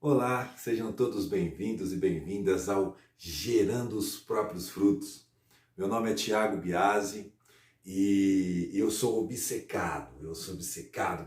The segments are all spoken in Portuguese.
Olá, sejam todos bem-vindos e bem-vindas ao Gerando os Próprios Frutos. Meu nome é Thiago Biasi e eu sou obcecado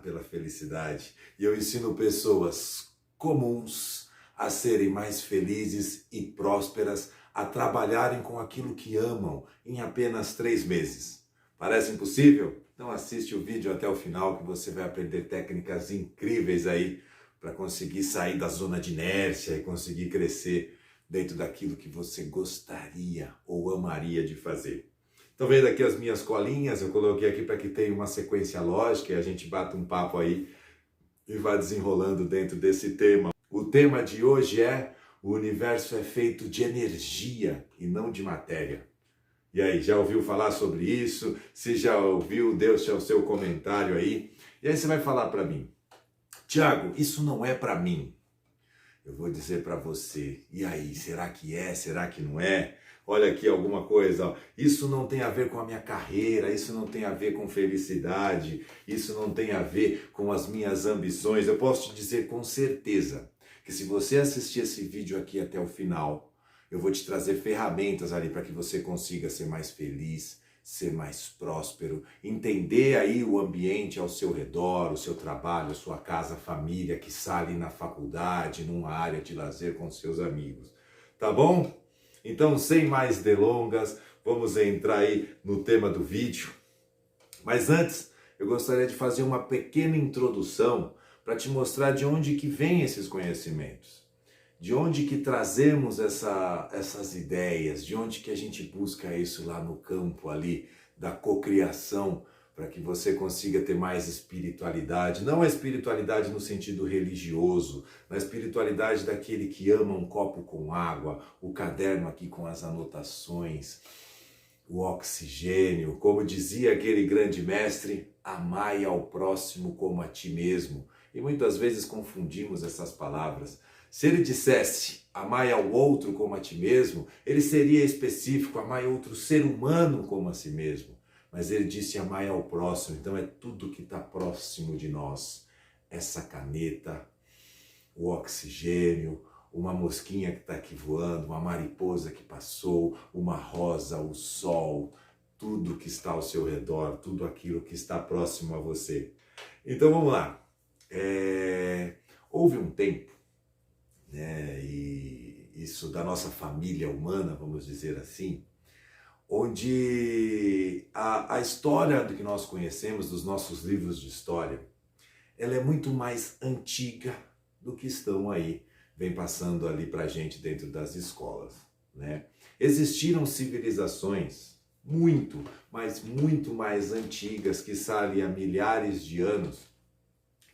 pela felicidade. E eu ensino pessoas comuns a serem mais felizes e prósperas, a trabalharem com aquilo que amam em apenas 3 meses. Parece impossível? Então assiste o vídeo até o final que você vai aprender técnicas incríveis aí para conseguir sair da zona de inércia e conseguir crescer dentro daquilo que você gostaria ou amaria de fazer. Estão vendo aqui as minhas colinhas? Eu coloquei aqui para que tenha uma sequência lógica e a gente bata um papo aí e vá desenrolando dentro desse tema. O tema de hoje é: o universo é feito de energia e não de matéria. E aí, já ouviu falar sobre isso? Se já ouviu, deixa o seu comentário aí. E aí você vai falar para mim: Thiago, isso não é para mim. Eu vou dizer para você: e aí, será que é? Será que não é? Olha aqui alguma coisa, ó. Isso não tem a ver com a minha carreira, isso não tem a ver com felicidade, isso não tem a ver com as minhas ambições. Eu posso te dizer com certeza que se você assistir esse vídeo aqui até o final, eu vou te trazer ferramentas ali para que você consiga ser mais feliz, ser mais próspero, entender aí o ambiente ao seu redor, o seu trabalho, a sua casa, a família, que está ali na faculdade, numa área de lazer com seus amigos. Tá bom? Então, sem mais delongas, vamos entrar aí no tema do vídeo. Mas antes, eu gostaria de fazer uma pequena introdução para te mostrar de onde que vêm esses conhecimentos. De onde que trazemos essas ideias, de onde que a gente busca isso lá no campo ali da cocriação, para que você consiga ter mais espiritualidade, não a espiritualidade no sentido religioso, mas a espiritualidade daquele que ama um copo com água, o caderno aqui com as anotações, o oxigênio, como dizia aquele grande mestre: amai ao próximo como a ti mesmo. E muitas vezes confundimos essas palavras. Se ele dissesse amai ao outro como a ti mesmo, ele seria específico: amai outro ser humano como a si mesmo. Mas ele disse amai ao próximo, então é tudo que está próximo de nós. Essa caneta, o oxigênio, uma mosquinha que está aqui voando, uma mariposa que passou, uma rosa, o sol, tudo que está ao seu redor, tudo aquilo que está próximo a você. Então vamos lá. Houve um tempo, e isso da nossa família humana, vamos dizer assim, onde a história do que nós conhecemos, dos nossos livros de história, ela é muito mais antiga do que estão aí, vem passando ali pra gente dentro das escolas, né? Existiram civilizações muito, mas muito mais antigas, que ali há milhares de anos,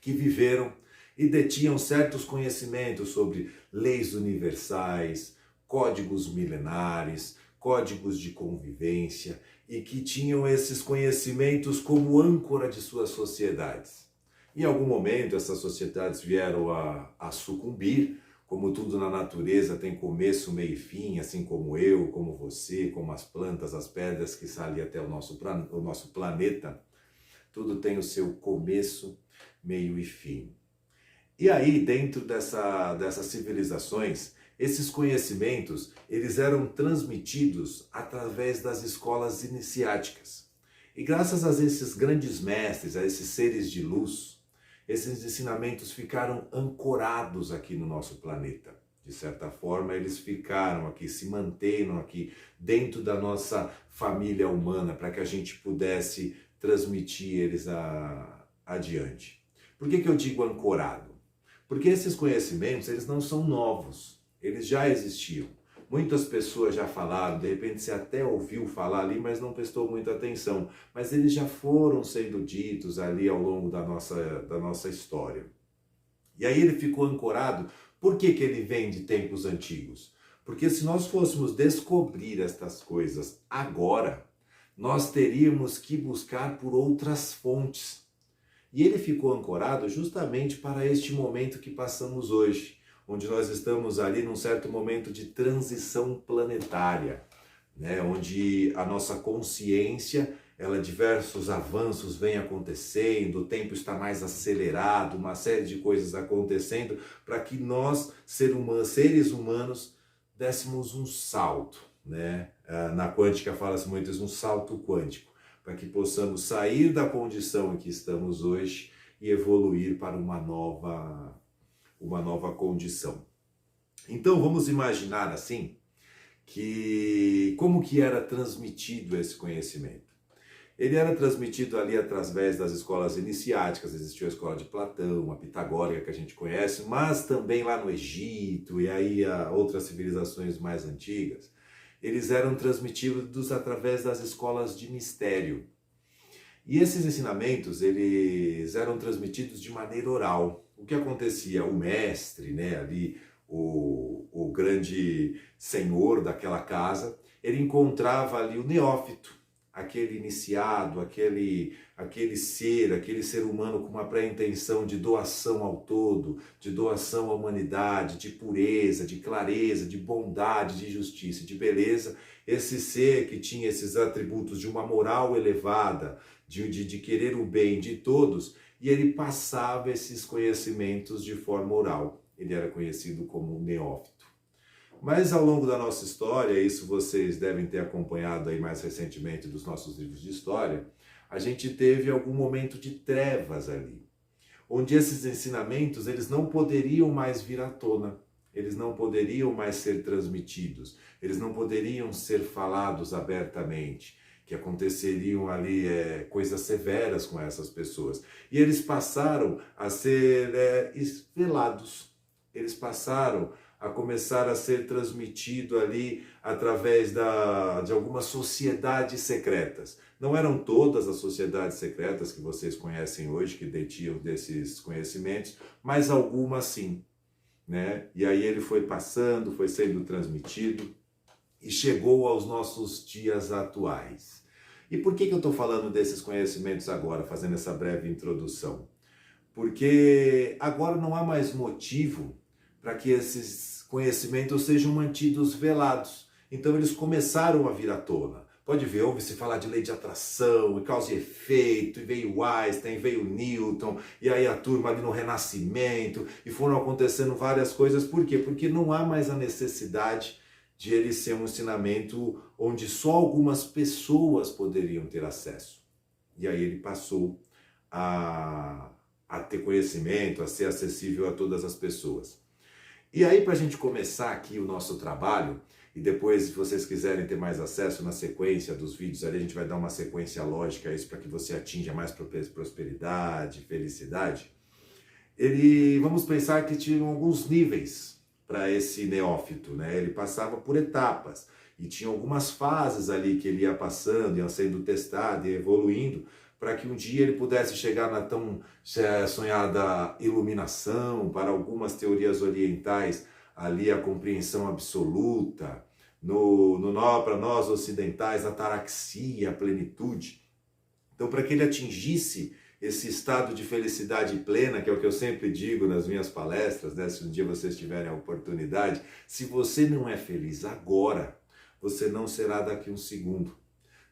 que viveram e detinham certos conhecimentos sobre leis universais, códigos milenares, códigos de convivência, e que tinham esses conhecimentos como âncora de suas sociedades. Em algum momento essas sociedades vieram a sucumbir, como tudo na natureza tem começo, meio e fim, assim como eu, como você, como as plantas, as pedras que estão ali até o nosso planeta, tudo tem o seu começo, meio e fim. E aí, dentro dessas civilizações, esses conhecimentos, eles eram transmitidos através das escolas iniciáticas. E graças a esses grandes mestres, a esses seres de luz, esses ensinamentos ficaram ancorados aqui no nosso planeta. De certa forma, eles ficaram aqui, se manteram aqui dentro da nossa família humana, para que a gente pudesse transmitir eles adiante. Por que eu digo ancorado? Porque esses conhecimentos, eles não são novos, eles já existiam. Muitas pessoas já falaram, de repente você até ouviu falar ali, mas não prestou muita atenção. Mas eles já foram sendo ditos ali ao longo da nossa história. E aí ele ficou ancorado. Por que ele vem de tempos antigos? Porque se nós fôssemos descobrir estas coisas agora, nós teríamos que buscar por outras fontes. E ele ficou ancorado justamente para este momento que passamos hoje, onde nós estamos ali num certo momento de transição planetária, né? Onde a nossa consciência diversos avanços vêm acontecendo, o tempo está mais acelerado, uma série de coisas acontecendo para que nós, seres humanos, dessemos um salto, né? Na quântica fala-se muito isso, um salto quântico, para que possamos sair da condição em que estamos hoje e evoluir para uma nova condição. Então vamos imaginar assim, que como que era transmitido esse conhecimento? Ele era transmitido ali através das escolas iniciáticas, existiu a escola de Platão, a pitagórica que a gente conhece, mas também lá no Egito e aí outras civilizações mais antigas, eles eram transmitidos através das escolas de mistério. E esses ensinamentos, eles eram transmitidos de maneira oral. O que acontecia? O mestre, né, ali, o grande senhor daquela casa, ele encontrava ali o neófito, aquele iniciado, aquele ser humano com uma pré-intenção de doação ao todo, de doação à humanidade, de pureza, de clareza, de bondade, de justiça, de beleza. Esse ser que tinha esses atributos de uma moral elevada, de querer o bem de todos, e ele passava esses conhecimentos de forma oral. Ele era conhecido como neófito. Mas ao longo da nossa história, isso vocês devem ter acompanhado aí mais recentemente dos nossos livros de história, a gente teve algum momento de trevas ali, onde esses ensinamentos eles não poderiam mais vir à tona, eles não poderiam mais ser transmitidos, eles não poderiam ser falados abertamente, que aconteceriam ali coisas severas com essas pessoas. E eles passaram a ser velados, eles passaram a começar a ser transmitido ali através de algumas sociedades secretas. Não eram todas as sociedades secretas que vocês conhecem hoje, que detinham desses conhecimentos, mas algumas sim, né? E aí ele foi passando, foi sendo transmitido e chegou aos nossos dias atuais. E por que eu estou falando desses conhecimentos agora, fazendo essa breve introdução? Porque agora não há mais motivo para que esses conhecimentos sejam mantidos velados. Então eles começaram a vir à tona. Pode ver, ouve-se falar de lei de atração, e causa e efeito, e veio Einstein, veio Newton, e aí a turma ali no Renascimento, e foram acontecendo várias coisas. Por quê? Porque não há mais a necessidade de ele ser um ensinamento onde só algumas pessoas poderiam ter acesso. E aí ele passou a ter conhecimento, a ser acessível a todas as pessoas. E aí, para a gente começar aqui o nosso trabalho, e depois, se vocês quiserem ter mais acesso na sequência dos vídeos, ali a gente vai dar uma sequência lógica a isso para que você atinja mais prosperidade, felicidade. Vamos pensar que tinham alguns níveis para esse neófito, né? Ele passava por etapas e tinha algumas fases ali que ele ia passando, ia sendo testado e evoluindo, para que um dia ele pudesse chegar na tão sonhada iluminação, para algumas teorias orientais, ali a compreensão absoluta, para nós ocidentais, a ataraxia, a plenitude. Então, para que ele atingisse esse estado de felicidade plena, que é o que eu sempre digo nas minhas palestras, né? Se um dia vocês tiverem a oportunidade, se você não é feliz agora, você não será daqui um segundo.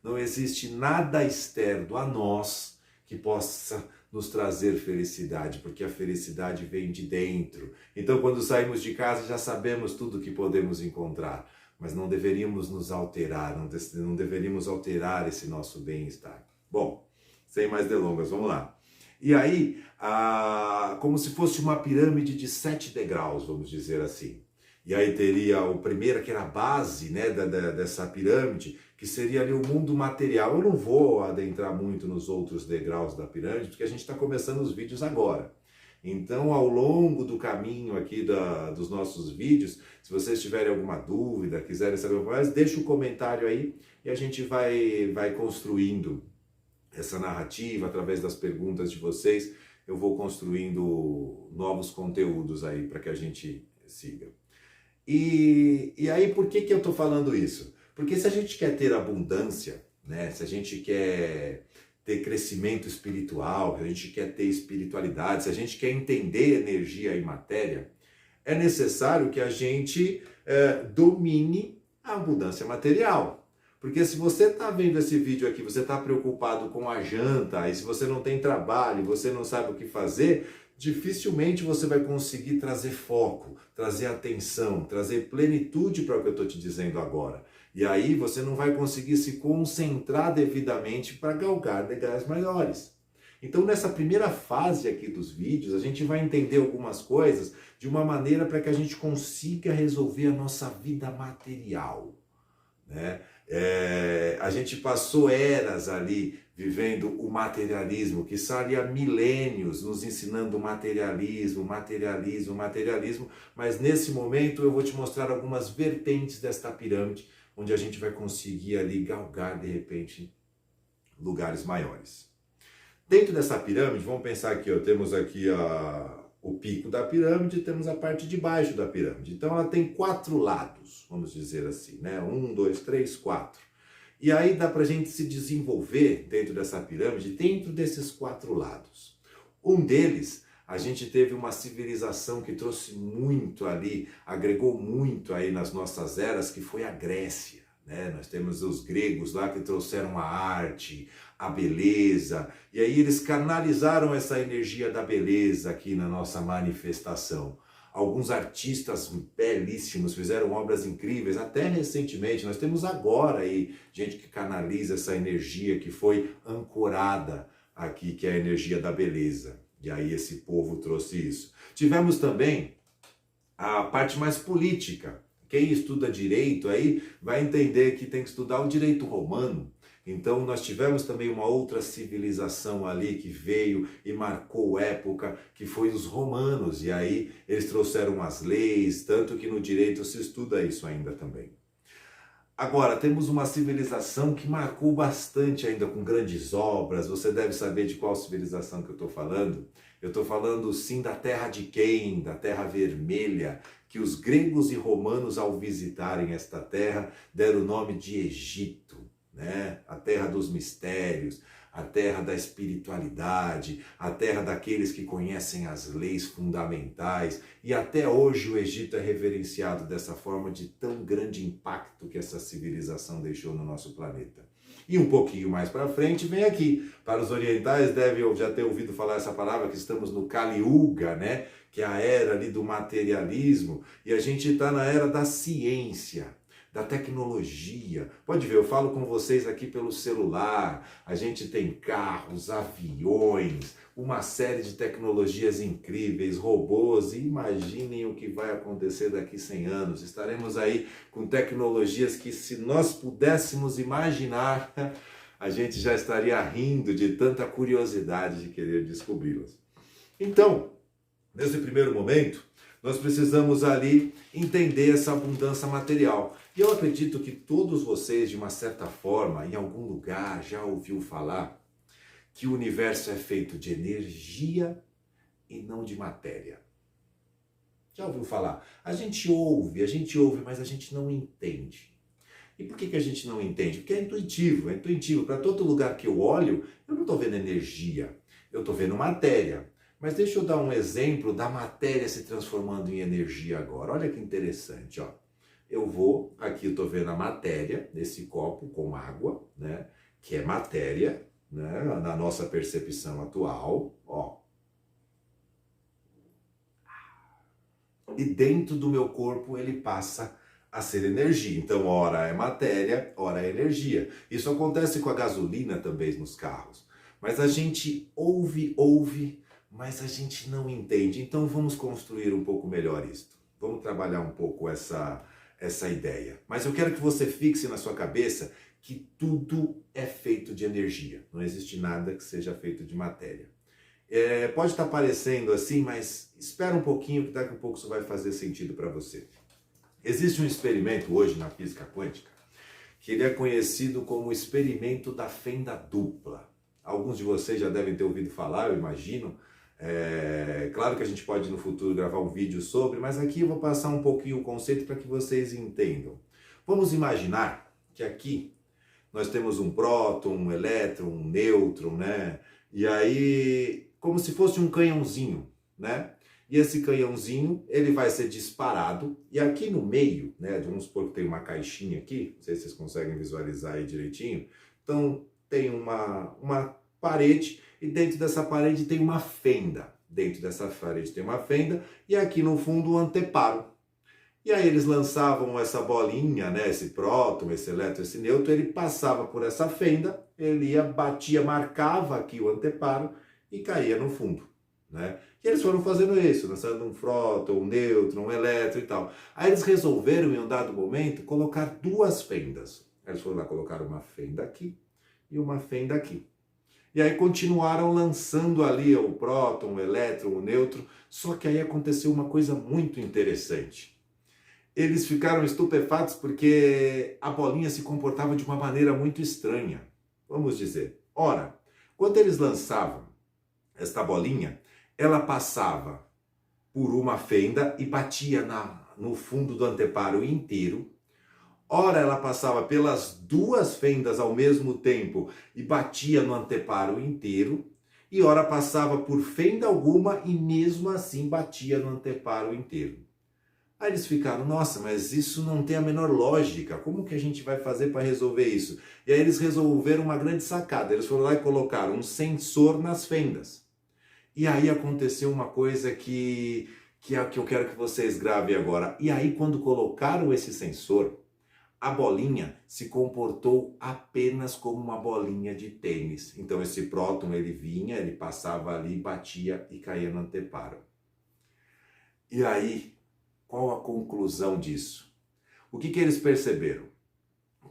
Não existe nada externo a nós que possa nos trazer felicidade, porque a felicidade vem de dentro. Então, quando saímos de casa, já sabemos tudo que podemos encontrar, mas não deveríamos nos alterar, não deveríamos alterar esse nosso bem-estar. Bom, sem mais delongas, vamos lá. E aí, como se fosse uma pirâmide de 7 degraus, vamos dizer assim. E aí teria o primeiro, que era a base, né, dessa pirâmide, que seria ali o mundo material. Eu não vou adentrar muito nos outros degraus da pirâmide, porque a gente está começando os vídeos agora. Então, ao longo do caminho aqui dos nossos vídeos, se vocês tiverem alguma dúvida, quiserem saber mais, deixa um comentário aí e a gente vai construindo essa narrativa através das perguntas de vocês. Eu vou construindo novos conteúdos aí para que a gente siga. E aí, por que eu estou falando isso? Porque se a gente quer ter abundância, né? Se a gente quer ter crescimento espiritual, se a gente quer ter espiritualidade, se a gente quer entender energia e matéria, é necessário que a gente domine a abundância material. Porque se você está vendo esse vídeo aqui, você está preocupado com a janta, e se você não tem trabalho, você não sabe o que fazer, dificilmente você vai conseguir trazer foco, trazer atenção, trazer plenitude para o que eu estou te dizendo agora. E aí você não vai conseguir se concentrar devidamente para galgar degraus maiores. Então, nessa primeira fase aqui dos vídeos, a gente vai entender algumas coisas de uma maneira para que a gente consiga resolver a nossa vida material, né? A gente passou eras ali vivendo o materialismo, que estaria milênios nos ensinando materialismo, mas nesse momento eu vou te mostrar algumas vertentes desta pirâmide, onde a gente vai conseguir ali galgar, de repente, lugares maiores. Dentro dessa pirâmide, vamos pensar aqui, ó, temos aqui o pico da pirâmide e temos a parte de baixo da pirâmide. Então ela tem 4 lados, vamos dizer assim, né? 1, 2, 3, 4. E aí dá pra gente se desenvolver dentro dessa pirâmide, dentro desses 4 lados. Um deles, a gente teve uma civilização que trouxe muito ali, agregou muito aí nas nossas eras, que foi a Grécia. Né? Nós temos os gregos lá que trouxeram a arte, a beleza, e aí eles canalizaram essa energia da beleza aqui na nossa manifestação. Alguns artistas belíssimos fizeram obras incríveis, até recentemente. Nós temos agora aí gente que canaliza essa energia que foi ancorada aqui, que é a energia da beleza. E aí esse povo trouxe isso. Tivemos também a parte mais política. Quem estuda direito aí vai entender que tem que estudar o direito romano. Então nós tivemos também uma outra civilização ali que veio e marcou época, que foi os romanos. E aí eles trouxeram as leis, tanto que no direito se estuda isso ainda também. Agora, temos uma civilização que marcou bastante ainda com grandes obras. Você deve saber de qual civilização que eu estou falando. Eu estou falando sim da Terra de Quem, da Terra Vermelha, que os gregos e romanos, ao visitarem esta terra, deram o nome de Egito, né? A terra dos mistérios, a terra da espiritualidade, a terra daqueles que conhecem as leis fundamentais. E até hoje o Egito é reverenciado dessa forma, de tão grande impacto que essa civilização deixou no nosso planeta. E um pouquinho mais para frente vem aqui. Para os orientais devem já ter ouvido falar essa palavra, que estamos no Kali Yuga, né? Que é a era ali do materialismo. E a gente está na era da ciência, da tecnologia. Pode ver, eu falo com vocês aqui pelo celular. A gente tem carros, aviões, uma série de tecnologias incríveis, robôs. E imaginem o que vai acontecer daqui 100 anos. Estaremos aí com tecnologias que, se nós pudéssemos imaginar, a gente já estaria rindo de tanta curiosidade de querer descobri-las. Então, nesse primeiro momento, nós precisamos ali entender essa abundância material. E eu acredito que todos vocês, de uma certa forma, em algum lugar, já ouviu falar que o universo é feito de energia e não de matéria. Já ouviu falar? A gente ouve, mas a gente não entende. E por que a gente não entende? Porque é intuitivo, é intuitivo. Para todo lugar que eu olho, eu não estou vendo energia, eu estou vendo matéria. Mas deixa eu dar um exemplo da matéria se transformando em energia agora. Olha que interessante, ó. Aqui eu estou vendo a matéria nesse copo com água, né? Que é matéria, né? Na nossa percepção atual, ó. E dentro do meu corpo ele passa a ser energia. Então, ora é matéria, ora é energia. Isso acontece com a gasolina também nos carros. Mas a gente ouve, mas a gente não entende. Então vamos construir um pouco melhor isto. Vamos trabalhar um pouco essa ideia. Mas eu quero que você fixe na sua cabeça que tudo é feito de energia. Não existe nada que seja feito de matéria. Pode estar parecendo assim, mas espera um pouquinho que daqui a pouco isso vai fazer sentido para você. Existe um experimento hoje na física quântica que ele é conhecido como o experimento da fenda dupla. Alguns de vocês já devem ter ouvido falar, eu imagino. Claro que a gente pode no futuro gravar um vídeo sobre, mas aqui eu vou passar um pouquinho o conceito para que vocês entendam. Vamos imaginar que aqui nós temos um próton, um elétron, um nêutron, né? E aí, como se fosse um canhãozinho, né? e esse canhãozinho ele vai ser disparado, e aqui no meio, né, vamos supor que tem uma caixinha aqui, não sei se vocês conseguem visualizar aí direitinho, então tem uma parede, e dentro dessa parede tem uma fenda, e aqui no fundo o anteparo. E aí eles lançavam essa bolinha, né, esse próton, esse elétron, esse nêutron, ele passava por essa fenda, ele ia, batia, marcava aqui o anteparo e caía no fundo, né? E eles foram fazendo isso, lançando um próton, um nêutron, um elétron e tal. Aí eles resolveram, em um dado momento, colocar duas fendas. Eles foram lá colocar uma fenda aqui e uma fenda aqui. E aí continuaram lançando ali o próton, o elétron, o nêutron, só que aí aconteceu uma coisa muito interessante. Eles ficaram estupefatos porque a bolinha se comportava de uma maneira muito estranha. Vamos dizer, ora, quando eles lançavam esta bolinha, ela passava por uma fenda e batia no fundo do anteparo inteiro. Ora, ela passava pelas duas fendas ao mesmo tempo e batia no anteparo inteiro. E ora, passava por fenda alguma e mesmo assim batia no anteparo inteiro. Aí eles ficaram, nossa, mas isso não tem a menor lógica, como que a gente vai fazer para resolver isso? E aí eles resolveram uma grande sacada, eles foram lá e colocaram um sensor nas fendas. E aí aconteceu uma coisa que eu quero que vocês gravem agora. E aí quando colocaram esse sensor, a bolinha se comportou apenas como uma bolinha de tênis. Então esse próton ele vinha, ele passava ali, batia e caía no anteparo. E aí, qual a conclusão disso? O que eles perceberam?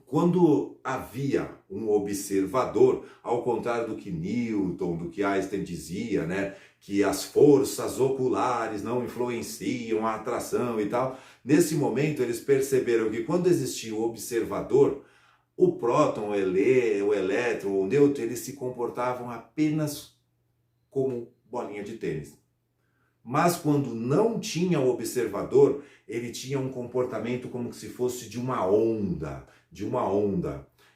Quando havia um observador, ao contrário do que Newton, do que Einstein dizia, né, que as forças oculares não influenciam a atração e tal, nesse momento eles perceberam que quando existia o observador, o próton, o elétron, o nêutron, eles se comportavam apenas como bolinha de tênis. Mas quando não tinha o observador, ele tinha um comportamento como se fosse de uma onda.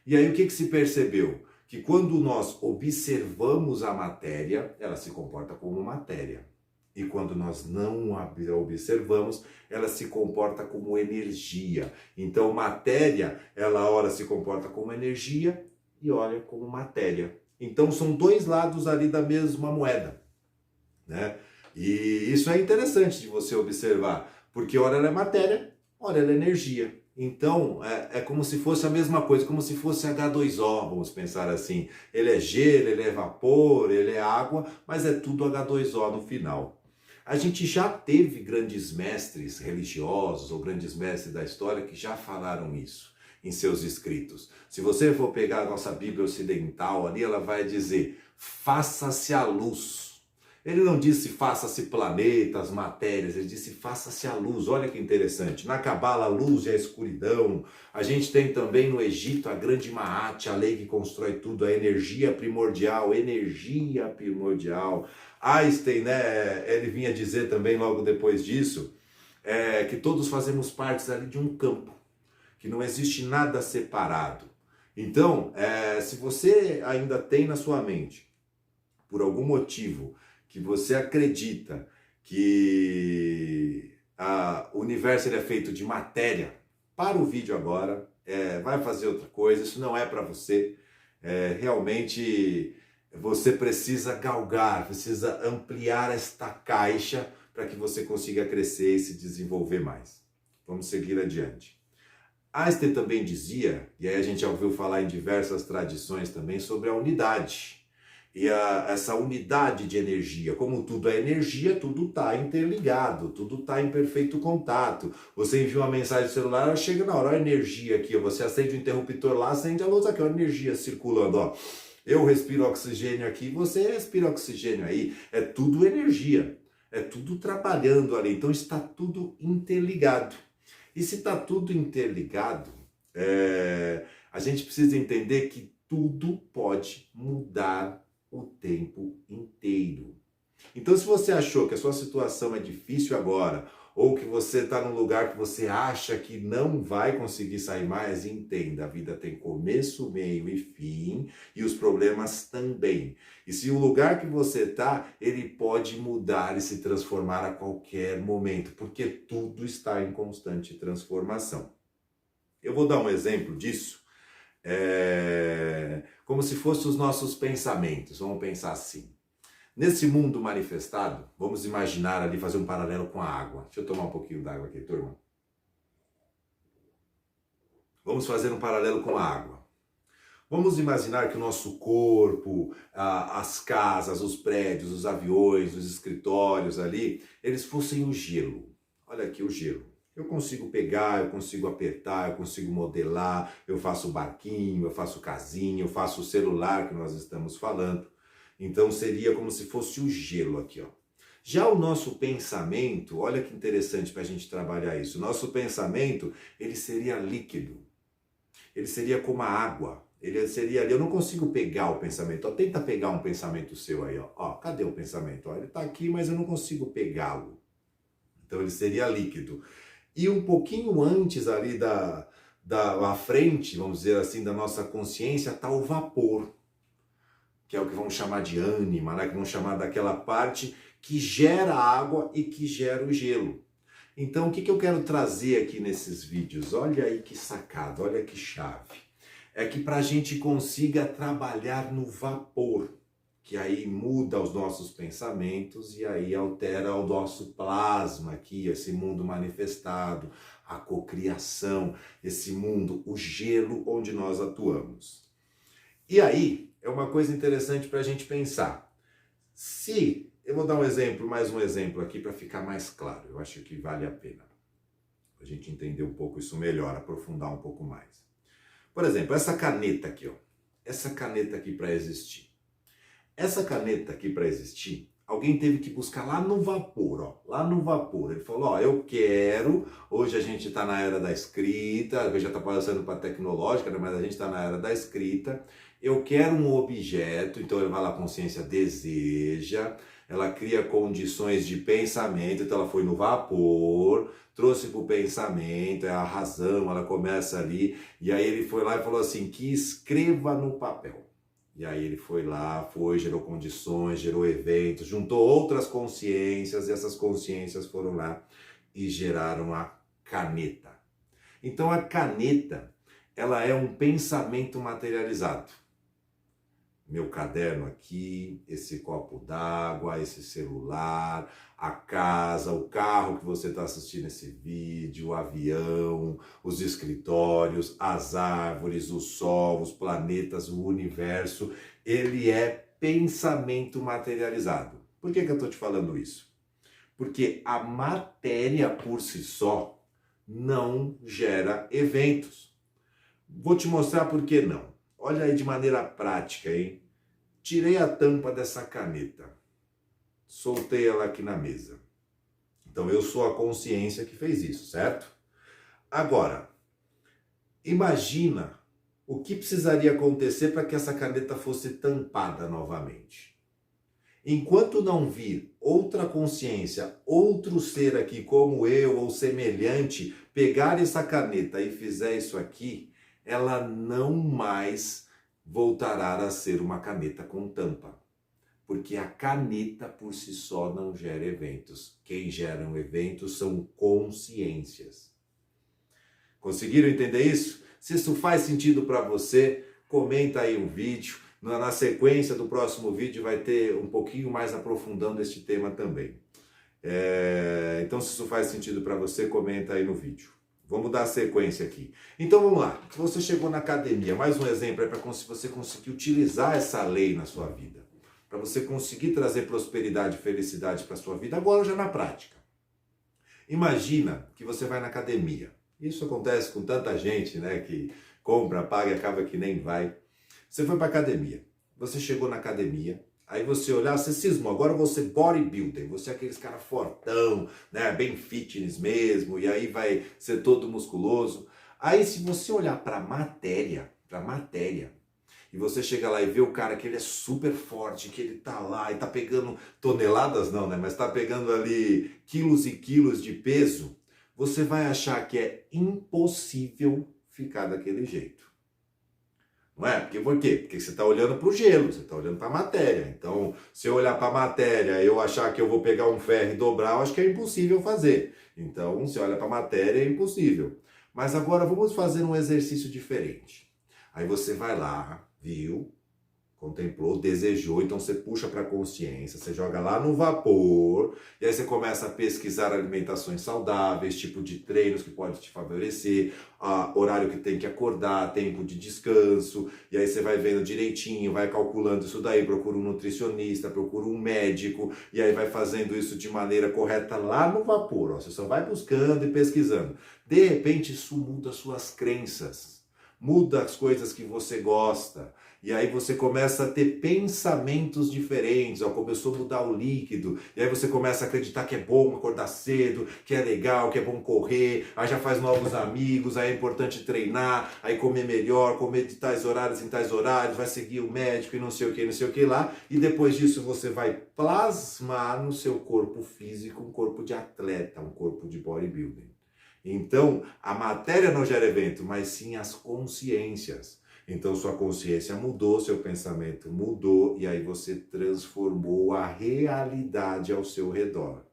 E aí o que se percebeu? Que quando nós observamos a matéria, ela se comporta como matéria. E quando nós não a observamos, ela se comporta como energia. Então matéria, ela ora se comporta como energia e ora como matéria. Então são dois lados ali da mesma moeda, né? E isso é interessante de você observar, porque ora ela é matéria, ora ela é energia. Então, é como se fosse a mesma coisa, como se fosse H2O, vamos pensar assim. Ele é gelo, ele é vapor, ele é água, mas é tudo H2O no final. A gente já teve grandes mestres religiosos ou grandes mestres da história que já falaram isso em seus escritos. Se você for pegar a nossa Bíblia ocidental ali, ela vai dizer, faça-se a luz. Ele não disse faça-se planetas, matérias, ele disse faça-se a luz. Olha que interessante. Na Cabala, a luz e a escuridão. A gente tem também no Egito a grande Maat, a lei que constrói tudo, a energia primordial. Einstein, né, ele vinha dizer também logo depois disso, que todos fazemos parte ali de um campo, que não existe nada separado. Então, se você ainda tem na sua mente, por algum motivo, que você acredita que o universo ele é feito de matéria, para o vídeo agora, vai fazer outra coisa, isso não é para você. Realmente você precisa galgar, precisa ampliar esta caixa para que você consiga crescer e se desenvolver mais. Vamos seguir adiante. Einstein também dizia, e aí a gente já ouviu falar em diversas tradições também, sobre a unidade. E essa unidade de energia, como tudo é energia, tudo está interligado, tudo está em perfeito contato. Você envia uma mensagem no celular, ela chega na hora, olha a energia aqui, você acende o interruptor lá, acende a luz aqui, olha a energia circulando, ó. Eu respiro oxigênio aqui, você respira oxigênio aí, é tudo energia, é tudo trabalhando ali, então está tudo interligado. E se está tudo interligado, a gente precisa entender que tudo pode mudar o tempo inteiro. Então, se você achou que a sua situação é difícil agora, ou que você está num lugar que você acha que não vai conseguir sair mais, entenda, a vida tem começo, meio e fim, e os problemas também. E se o lugar que você está, ele pode mudar e se transformar a qualquer momento, porque tudo está em constante transformação. Eu vou dar um exemplo disso, como se fossem os nossos pensamentos, vamos pensar assim. Nesse mundo manifestado, vamos imaginar ali, fazer um paralelo com a água. Deixa eu tomar um pouquinho d'água aqui, turma. Vamos fazer um paralelo com a água. Vamos imaginar que o nosso corpo, as casas, os prédios, os aviões, os escritórios ali, eles fossem o gelo. Olha aqui o gelo. Eu consigo pegar, eu consigo apertar, eu consigo modelar, eu faço barquinho, eu faço casinha, eu faço o celular que nós estamos falando. Então seria como se fosse o gelo aqui, ó. Já o nosso pensamento, olha que interessante para a gente trabalhar isso. O nosso pensamento, ele seria líquido. Ele seria como a água. Ele seria ali, eu não consigo pegar o pensamento. Ó, tenta pegar um pensamento seu aí, ó. Ó, cadê o pensamento? Ó, ele está aqui, mas eu não consigo pegá-lo. Então ele seria líquido. E um pouquinho antes ali à frente, vamos dizer assim, da nossa consciência, está o vapor, que é o que vamos chamar de ânima, né? Que vamos chamar daquela parte que gera água e que gera o gelo. Então, o que eu quero trazer aqui nesses vídeos? Olha aí que sacada, olha que chave. É que para a gente consiga trabalhar no vapor, que aí muda os nossos pensamentos e aí altera o nosso plasma aqui, esse mundo manifestado, a cocriação, esse mundo, o gelo onde nós atuamos. E aí, é uma coisa interessante para a gente pensar. Se, eu vou dar um exemplo, mais um exemplo aqui para ficar mais claro, eu acho que vale a pena. A gente entender um pouco isso melhor, aprofundar um pouco mais. Por exemplo, essa caneta aqui, ó. Essa caneta aqui para existir. Essa caneta aqui para existir, alguém teve que buscar lá no vapor, ó. Lá no vapor. Ele falou, ó, eu quero, hoje a gente está na era da escrita, já está passando para a tecnológica, né? Mas a gente está na era da escrita. Eu quero um objeto, então ele vai lá, a consciência deseja, ela cria condições de pensamento, então ela foi no vapor, trouxe para o pensamento, é a razão, ela começa ali, e aí ele foi lá e falou assim, que escreva no papel. E aí ele foi lá, gerou condições, gerou eventos, juntou outras consciências, e essas consciências foram lá e geraram a caneta. Então a caneta, ela é um pensamento materializado. Meu caderno aqui, esse copo d'água, esse celular, a casa, o carro que você está assistindo esse vídeo, o avião, os escritórios, as árvores, o sol, os planetas, o universo, ele é pensamento materializado. Por que eu estou te falando isso? Porque a matéria por si só não gera eventos. Vou te mostrar por que não. Olha aí de maneira prática, hein? Tirei a tampa dessa caneta. Soltei ela aqui na mesa. Então eu sou a consciência que fez isso, certo? Agora, imagina o que precisaria acontecer para que essa caneta fosse tampada novamente. Enquanto não vir outra consciência, outro ser aqui como eu ou semelhante, pegar essa caneta e fizer isso aqui, ela não mais voltará a ser uma caneta com tampa. Porque a caneta por si só não gera eventos. Quem geram eventos são consciências. Conseguiram entender isso? Se isso faz sentido para você, comenta aí um vídeo. Na sequência do próximo vídeo vai ter um pouquinho mais aprofundando este tema também. Então, se isso faz sentido para você, comenta aí no vídeo. Vamos dar a sequência aqui. Então vamos lá. Se você chegou na academia, mais um exemplo é para você conseguir utilizar essa lei na sua vida. Para você conseguir trazer prosperidade e felicidade para a sua vida, agora já na prática. Imagina que você vai na academia. Isso acontece com tanta gente, né, que compra, paga e acaba que nem vai. Você foi para a academia. Você chegou na academia. Aí você olhar, você cismou, agora você builder, você é aqueles cara fortão, né, bem fitness mesmo, e aí vai ser todo musculoso. Aí se você olhar para a matéria, e você chega lá e vê o cara que ele é super forte, que ele tá lá e tá pegando toneladas não, né? Mas tá pegando ali quilos e quilos de peso, você vai achar que é impossível ficar daquele jeito. Não é? Por quê? Porque você está olhando para o gelo, você está olhando para a matéria. Então, se eu olhar para a matéria e eu achar que eu vou pegar um ferro e dobrar, eu acho que é impossível fazer. Então, se olha para a matéria, é impossível. Mas agora vamos fazer um exercício diferente. Aí você vai lá, viu? Contemplou, desejou, então você puxa para a consciência, você joga lá no vapor, e aí você começa a pesquisar alimentações saudáveis, tipo de treinos que pode te favorecer, horário que tem que acordar, tempo de descanso, e aí você vai vendo direitinho, vai calculando isso daí, procura um nutricionista, procura um médico, e aí vai fazendo isso de maneira correta lá no vapor, ó. Você só vai buscando e pesquisando. De repente isso muda suas crenças, muda as coisas que você gosta. E aí você começa a ter pensamentos diferentes, ó, começou a mudar o líquido, e aí você começa a acreditar que é bom acordar cedo, que é legal, que é bom correr, aí já faz novos amigos, aí é importante treinar, aí comer melhor, comer de tais horários em tais horários, vai seguir o médico e não sei o que lá, e depois disso você vai plasmar no seu corpo físico um corpo de atleta, um corpo de bodybuilding. Então, a matéria não gera evento, mas sim as consciências. Então sua consciência mudou, seu pensamento mudou e aí você transformou a realidade ao seu redor,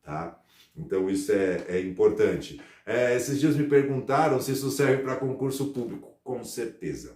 tá? Então isso é importante. Esses dias me perguntaram se isso serve para concurso público. Com certeza.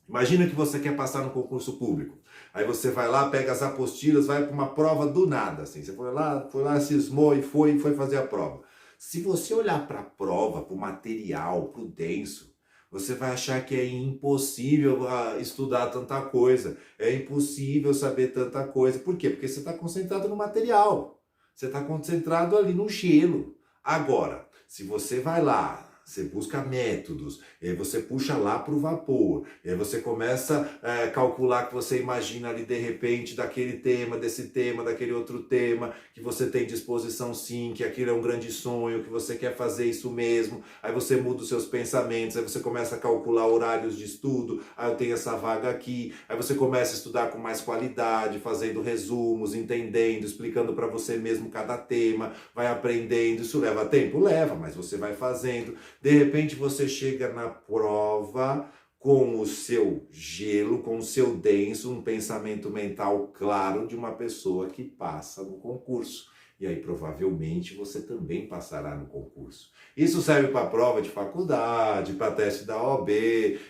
Imagina que você quer passar no concurso público. Aí você vai lá, pega as apostilas, vai para uma prova do nada, assim. Você foi lá, cismou e foi fazer a prova. Se você olhar para a prova, para o material, para o denso, você vai achar que é impossível estudar tanta coisa, é impossível saber tanta coisa. Por quê? Porque você está concentrado no material, você está concentrado ali no gelo. Agora, se você vai lá, você busca métodos, e aí você puxa lá para o vapor, e aí você começa a calcular que você imagina ali de repente daquele tema, desse tema, daquele outro tema, que você tem disposição sim, que aquilo é um grande sonho, que você quer fazer isso mesmo, aí você muda os seus pensamentos, aí você começa a calcular horários de estudo, aí eu tenho essa vaga aqui, aí você começa a estudar com mais qualidade, fazendo resumos, entendendo, explicando para você mesmo cada tema, vai aprendendo, isso leva tempo? Leva, mas você vai fazendo. De repente você chega na prova com o seu gelo, com o seu denso, um pensamento mental claro de uma pessoa que passa no concurso. E aí provavelmente você também passará no concurso. Isso serve para prova de faculdade, para teste da OAB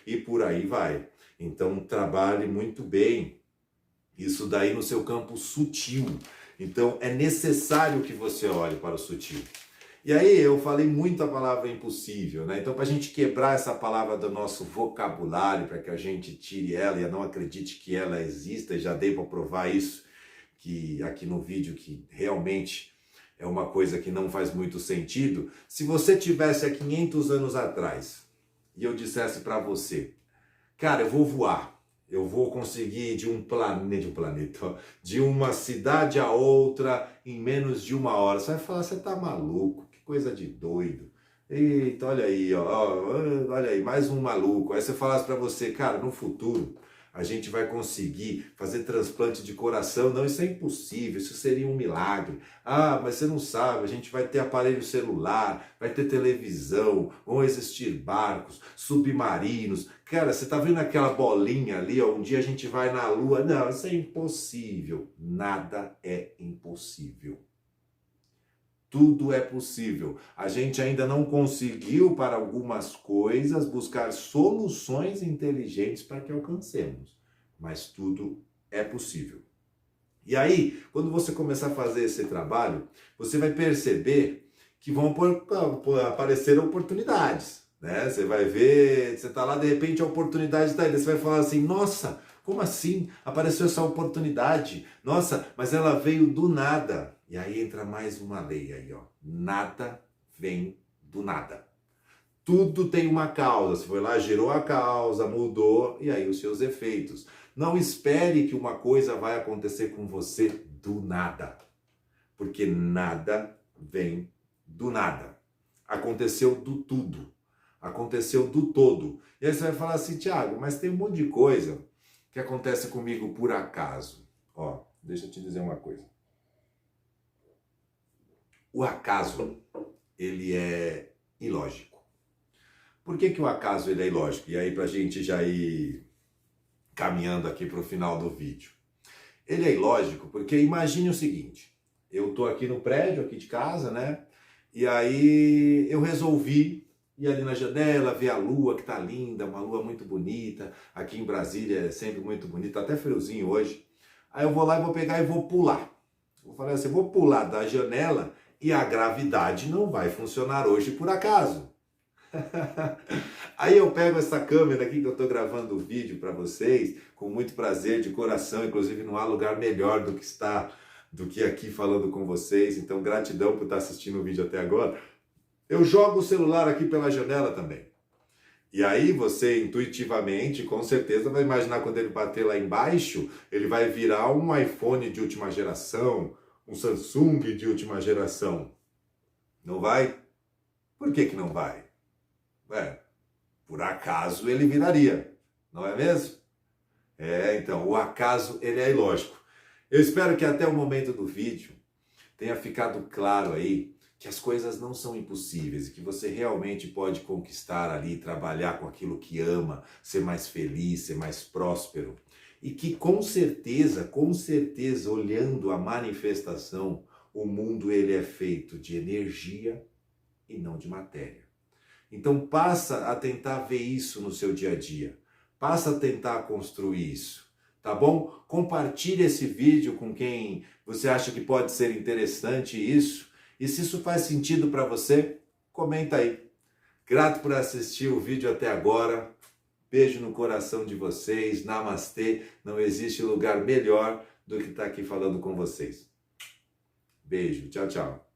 e por aí vai. Então trabalhe muito bem isso daí no seu campo sutil. Então é necessário que você olhe para o sutil. E aí eu falei muito a palavra impossível, né? Então para a gente quebrar essa palavra do nosso vocabulário, para que a gente tire ela e não acredite que ela exista, e já dei para provar isso que aqui no vídeo, que realmente é uma coisa que não faz muito sentido. Se você tivesse há 500 anos atrás e eu dissesse para você, cara, eu vou voar, eu vou conseguir de uma cidade a outra em menos de 1 hora. Você vai falar, você tá maluco, que coisa de doido. Eita, olha aí, olha aí, mais um maluco. Aí você falasse para você, cara, no futuro a gente vai conseguir fazer transplante de coração. Não, isso é impossível, isso seria um milagre. Ah, mas você não sabe, a gente vai ter aparelho celular, vai ter televisão, vão existir barcos, submarinos. Cara, você tá vendo aquela bolinha ali, ó, um dia a gente vai na Lua. Não, isso é impossível. Nada é impossível. Tudo é possível. A gente ainda não conseguiu, para algumas coisas, buscar soluções inteligentes para que alcancemos. Mas tudo é possível. E aí, quando você começar a fazer esse trabalho, você vai perceber que vão aparecer oportunidades, né? Você vai ver, você está lá, de repente a oportunidade está aí. Você vai falar assim, nossa, como assim? Apareceu essa oportunidade? Nossa, mas ela veio do nada. E aí entra mais uma lei aí, ó. Nada vem do nada. Tudo tem uma causa. Você foi lá, gerou a causa, mudou, e aí os seus efeitos. Não espere que uma coisa vai acontecer com você do nada. Porque nada vem do nada. Aconteceu do tudo. Aconteceu do todo. E aí você vai falar assim, Tiago, mas tem um monte de coisa que acontece comigo por acaso. Ó, deixa eu te dizer uma coisa. O acaso, ele é ilógico. Por que o acaso ele é ilógico? E aí pra gente já ir caminhando aqui para o final do vídeo. Ele é ilógico porque imagine o seguinte, eu tô aqui no prédio, aqui de casa, né? E aí eu resolvi ir ali na janela, ver a lua que tá linda, uma lua muito bonita. Aqui em Brasília é sempre muito bonita, até friozinho hoje. Aí eu vou lá e vou pegar e vou pular. Vou falar assim, vou pular da janela e a gravidade não vai funcionar hoje por acaso. Aí eu pego essa câmera aqui que eu estou gravando o vídeo para vocês, com muito prazer, de coração, inclusive não há lugar melhor do que aqui falando com vocês, então gratidão por estar assistindo o vídeo até agora. Eu jogo o celular aqui pela janela também. E aí você intuitivamente, com certeza, vai imaginar quando ele bater lá embaixo, ele vai virar um iPhone de última geração, um Samsung de última geração. Não vai? Por que não vai? Por acaso ele viraria, não é mesmo? Então, o acaso ele é ilógico. Eu espero que até o momento do vídeo tenha ficado claro aí que as coisas não são impossíveis e que você realmente pode conquistar ali, trabalhar com aquilo que ama, ser mais feliz, ser mais próspero. E que com certeza, olhando a manifestação, o mundo ele é feito de energia e não de matéria. Então passa a tentar ver isso no seu dia a dia. Passa a tentar construir isso, tá bom? Compartilhe esse vídeo com quem você acha que pode ser interessante isso. E se isso faz sentido para você, comenta aí. Grato por assistir o vídeo até agora. Beijo no coração de vocês. Namastê. Não existe lugar melhor do que estar aqui falando com vocês. Beijo. Tchau, tchau.